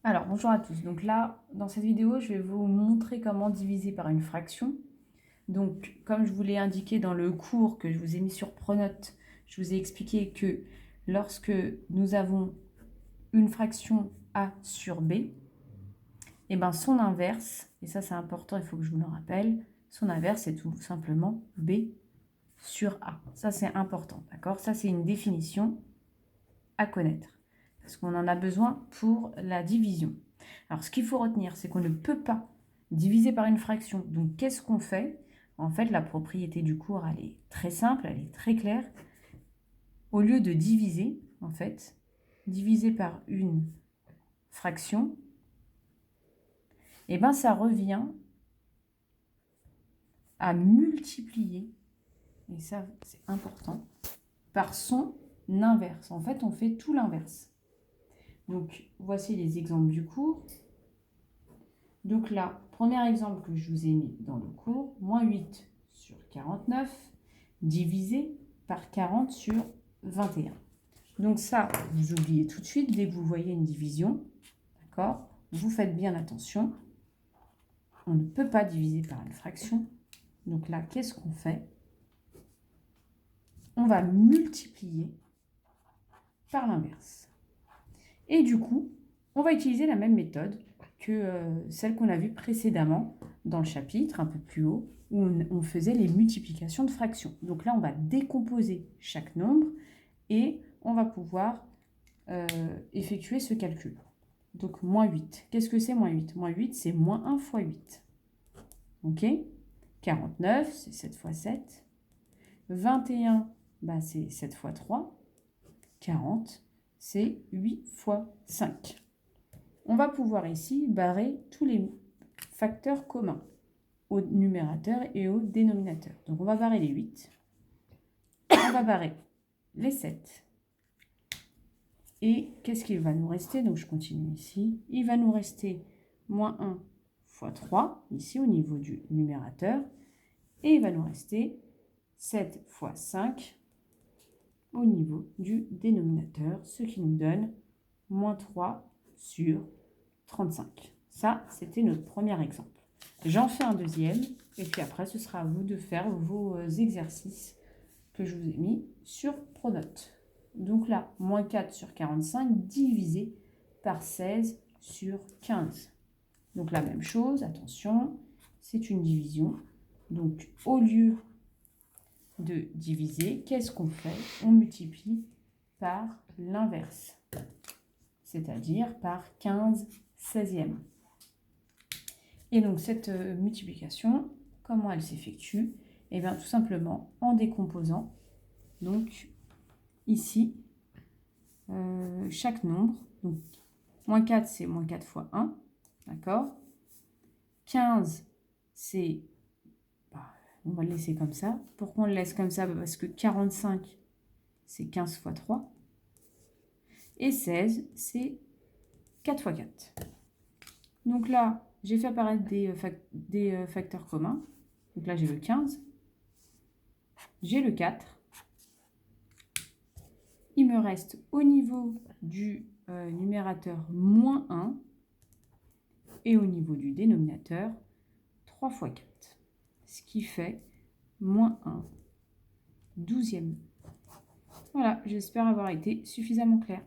Alors, bonjour à tous. Donc là, dans cette vidéo, je vais vous montrer comment diviser par une fraction. Donc, comme je vous l'ai indiqué dans le cours que je vous ai mis sur Pronote, je vous ai expliqué que lorsque nous avons une fraction A sur B, et ben son inverse, et ça c'est important, il faut que je vous le rappelle, son inverse c'est tout simplement B sur A. Ça c'est important, d'accord? Ça c'est une définition à connaître, parce qu'on en a besoin pour la division. Alors, ce qu'il faut retenir, c'est qu'on ne peut pas diviser par une fraction. Donc, qu'est-ce qu'on fait? En fait, la propriété du cours, elle est très simple, elle est très claire. Au lieu de diviser, en fait, diviser par une fraction, et ben ça revient à multiplier, et ça, c'est important, par son inverse. En fait, on fait tout l'inverse. Donc, voici les exemples du cours. Donc là, premier exemple que je vous ai mis dans le cours, moins 8 sur 49 divisé par 40 sur 21. Donc ça, vous oubliez tout de suite dès que vous voyez une division, d'accord? Vous faites bien attention. On ne peut pas diviser par une fraction. Donc là, qu'est-ce qu'on fait? On va multiplier par l'inverse. Et du coup, on va utiliser la même méthode que celle qu'on a vue précédemment dans le chapitre, un peu plus haut, où on faisait les multiplications de fractions. Donc là, on va décomposer chaque nombre et on va pouvoir effectuer ce calcul. Donc, moins 8. Qu'est-ce que c'est moins 8? Moins 8, c'est moins 1 fois 8. OK? 49, c'est 7 fois 7. 21, bah, c'est 7 fois 3. 40, c'est 8 fois 5. On va pouvoir ici barrer tous les facteurs communs au numérateur et au dénominateur. Donc, on va barrer les 8. On va barrer les 7. Et qu'est-ce qu'il va nous rester? Donc, je continue ici. Il va nous rester moins 1 fois 3, ici au niveau du numérateur. Et il va nous rester 7 fois 5 au niveau du dénominateur, ce qui nous donne moins 3 sur 35. Ça, c'était notre premier exemple. J'en fais un deuxième, et puis après, ce sera à vous de faire vos exercices que je vous ai mis sur Pronote. Donc là, moins 4 sur 45 divisé par 16 sur 15. Donc la même chose, attention, c'est une division. Donc au lieu de diviser, qu'est-ce qu'on fait? On multiplie par l'inverse, c'est-à-dire par 15 16e. Et donc cette multiplication, comment elle s'effectue? Eh bien tout simplement en décomposant. Donc ici, chaque nombre, donc moins 4 c'est moins 4 fois 1, d'accord? 15 c'est, on va le laisser comme ça. Pourquoi on le laisse comme ça? Parce que 45 c'est 15 fois 3. Et 16 c'est 4 fois 4. Donc là, j'ai fait apparaître des facteurs communs. Donc là, j'ai le 15. J'ai le 4. Il me reste au niveau du numérateur moins 1 et au niveau du dénominateur 3 fois 4. Ce qui fait moins 1 12e. Voilà, j'espère avoir été suffisamment claire.